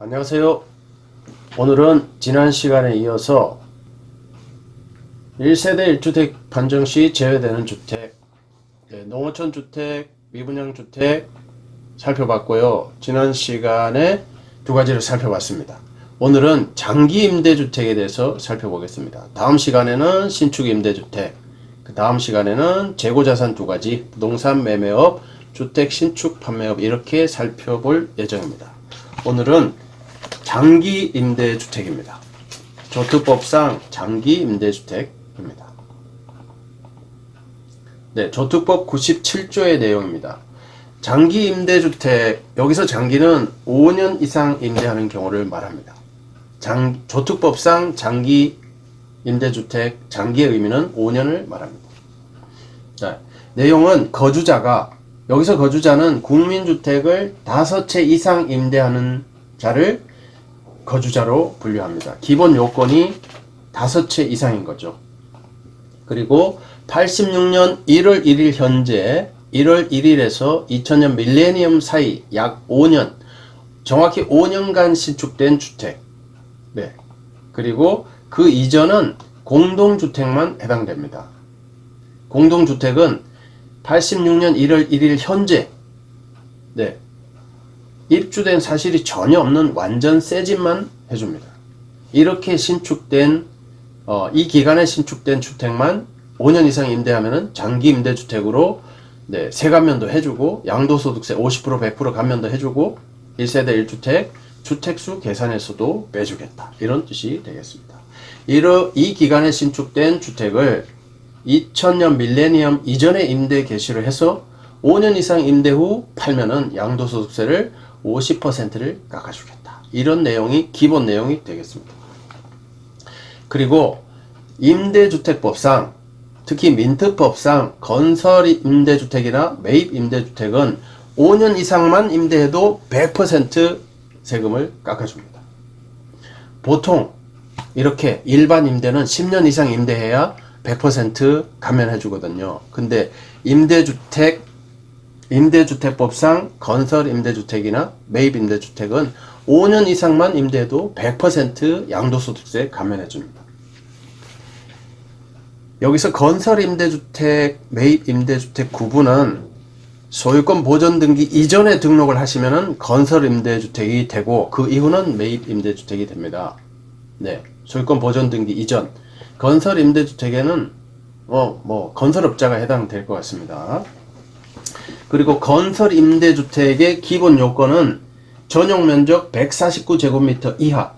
안녕하세요. 오늘은 지난 시간에 이어서 1세대 1주택 판정 시 제외되는 주택, 농어촌 주택, 미분양 주택 살펴봤고요. 지난 시간에 두 가지를 살펴봤습니다. 오늘은 장기 임대주택에 대해서 살펴보겠습니다. 다음 시간에는 신축 임대주택, 그 다음 시간에는 재고자산 두 가지, 부동산 매매업, 주택 신축 판매업 이렇게 살펴볼 예정입니다. 오늘은 장기 임대주택입니다. 조특법상 장기 임대주택입니다. 네, 조특법 97조의 내용입니다. 장기 임대주택, 여기서 장기는 5년 이상 임대하는 경우를 말합니다. 조특법상 장기 임대주택, 장기의 의미는 5년을 말합니다. 자, 내용은 거주자가, 여기서 거주자는 국민주택을 5채 이상 임대하는 자를 거주자로 분류합니다. 기본 요건이 5채 이상인 거죠. 그리고 86년 1월 1일 현재 1월 1일에서 2000년 밀레니엄 사이 약 5년, 정확히 5년간 신축된 주택. 네. 그리고 그 이전은 공동주택만 해당됩니다. 공동주택은 86년 1월 1일 현재, 네, 입주된 사실이 전혀 없는 완전 새 집만 해줍니다. 이렇게 신축된, 이 기간에 신축된 주택만 5년 이상 임대하면은 장기 임대주택으로, 네, 세감면도 해주고, 양도소득세 50%, 100% 감면도 해주고, 1세대 1주택, 주택수 계산에서도 빼주겠다. 이런 뜻이 되겠습니다. 이 기간에 신축된 주택을 2000년 밀레니엄 이전에 임대 개시를 해서 5년 이상 임대 후 팔면은 양도소득세를 50%를 깎아주겠다. 이런 내용이 기본 내용이 되겠습니다. 그리고 임대주택법상, 특히 민특법상 건설 임대주택이나 매입 임대주택은 5년 이상만 임대해도 100% 세금을 깎아줍니다. 보통 이렇게 일반 임대는 10년 이상 임대해야 100% 감면해 주거든요. 근데 임대주택법상 건설 임대주택이나 매입 임대주택은 5년 이상만 임대해도 100% 양도소득세 감면해 줍니다. 여기서 건설 임대주택, 매입 임대주택 구분은 소유권 보전 등기 이전에 등록을 하시면은 건설 임대주택이 되고 그 이후는 매입 임대주택이 됩니다. 네, 소유권 보전 등기 이전. 건설 임대주택에는 건설업자가 해당될 것 같습니다. 그리고 건설 임대주택의 기본 요건은 전용 면적 149제곱미터 이하,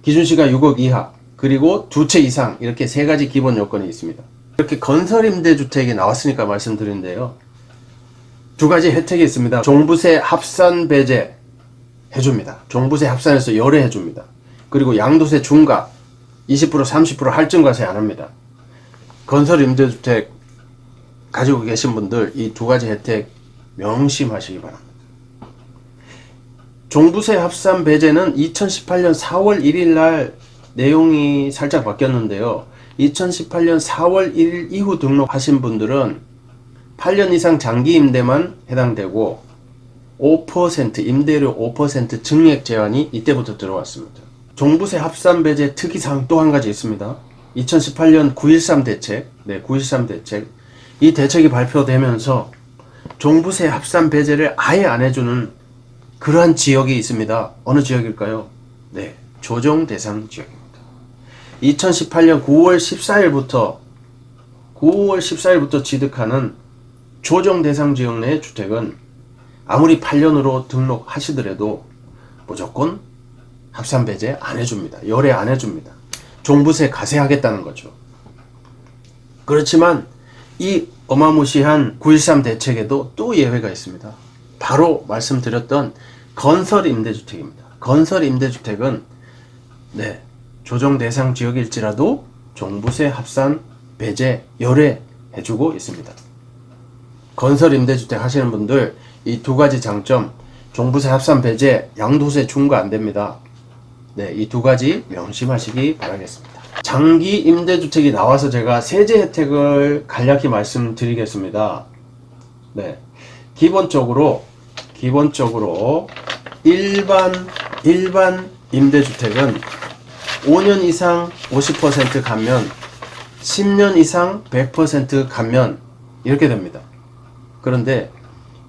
기준시가 6억 이하, 그리고 2채 이상, 이렇게 세 가지 기본 요건이 있습니다. 이렇게 건설 임대주택이 나왔으니까 말씀드리는데요. 두 가지 혜택이 있습니다. 종부세 합산 배제 해줍니다. 종부세 합산해서 열애해줍니다. 그리고 양도세 중과 20%, 30% 할증과세 안 합니다. 건설 임대주택 가지고 계신 분들 이 두 가지 혜택 명심하시기 바랍니다. 종부세 합산 배제는 2018년 4월 1일 날 내용이 살짝 바뀌었는데요. 2018년 4월 1일 이후 등록하신 분들은 8년 이상 장기 임대만 해당되고 5% 임대료 5% 증액 제한이 이때부터 들어왔습니다. 종부세 합산 배제 특이사항 또 한 가지 있습니다. 2018년 9.13 대책, 네, 9.13 대책. 이 대책이 발표되면서 종부세 합산 배제를 아예 안 해주는 그러한 지역이 있습니다. 어느 지역일까요? 네, 조정 대상 지역입니다. 2018년 9월 14일부터 취득하는 조정 대상 지역 내 주택은 아무리 8년으로 등록하시더라도 무조건 합산 배제 안 해줍니다. 열애 안 해줍니다. 종부세 가세하겠다는 거죠. 그렇지만 이 어마무시한 9.13 대책에도 또 예외가 있습니다. 바로 말씀드렸던 건설 임대주택입니다. 건설 임대주택은, 네, 조정 대상 지역일지라도 종부세 합산 배제 열애 해주고 있습니다. 건설 임대주택 하시는 분들 이 두 가지 장점, 종부세 합산 배제, 양도세 중과 안 됩니다. 네, 이 두 가지 명심하시기 바라겠습니다. 장기 임대주택이 나와서 제가 세제 혜택을 간략히 말씀드리겠습니다. 네, 기본적으로 일반 일반 임대주택은 5년 이상 50% 감면, 10년 이상 100% 감면 이렇게 됩니다. 그런데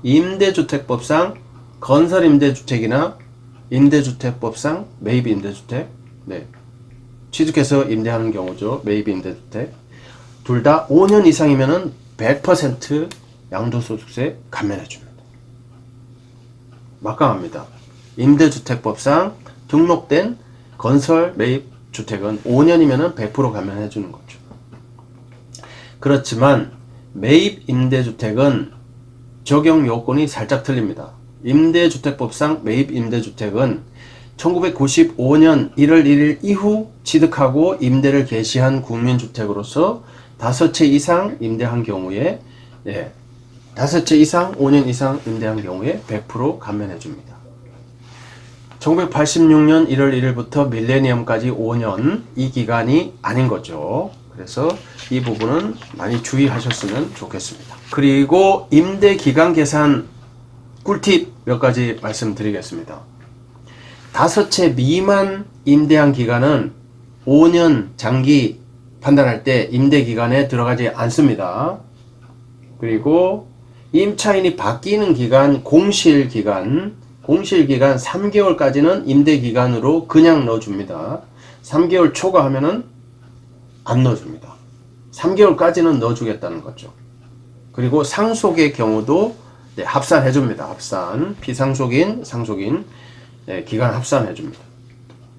임대주택법상 건설임대주택이나 임대주택법상 매입임대주택, 취득해서 임대하는 경우죠. 매입임대주택 둘 다 5년 이상이면은 100% 양도소득세 감면해줍니다. 막강합니다. 임대주택법상 등록된 건설 매입주택은 5년이면은 100% 감면해주는 거죠. 그렇지만 매입임대주택은 적용 요건이 살짝 틀립니다. 임대주택법상 매입임대주택은 1995년 1월 1일 이후 취득하고 임대를 개시한 국민주택으로서 5채 이상 임대한 경우에 5채 이상 5년 이상 임대한 경우에 100% 감면해 줍니다. 1986년 1월 1일부터 밀레니엄까지 5년 이 기간이 아닌 거죠. 그래서 이 부분은 많이 주의하셨으면 좋겠습니다. 그리고 임대기간 계산 꿀팁 몇 가지 말씀드리겠습니다. 5채 미만 임대한 기간은 5년 장기 판단할 때 임대기간에 들어가지 않습니다. 그리고 임차인이 바뀌는 기간, 공실기간 3개월까지는 임대기간으로 그냥 넣어줍니다. 3개월 초과하면은 안 넣어줍니다. 3개월까지는 넣어주겠다는 거죠. 그리고 상속의 경우도 합산해줍니다. 합산, 비상속인, 상속인 기간 합산해줍니다.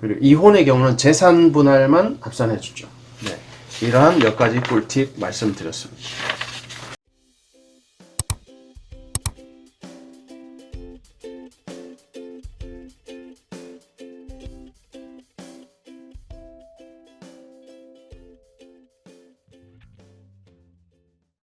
그리고 이혼의 경우는 재산 분할만 합산해주죠. 이러한 몇 가지 꿀팁 말씀드렸습니다.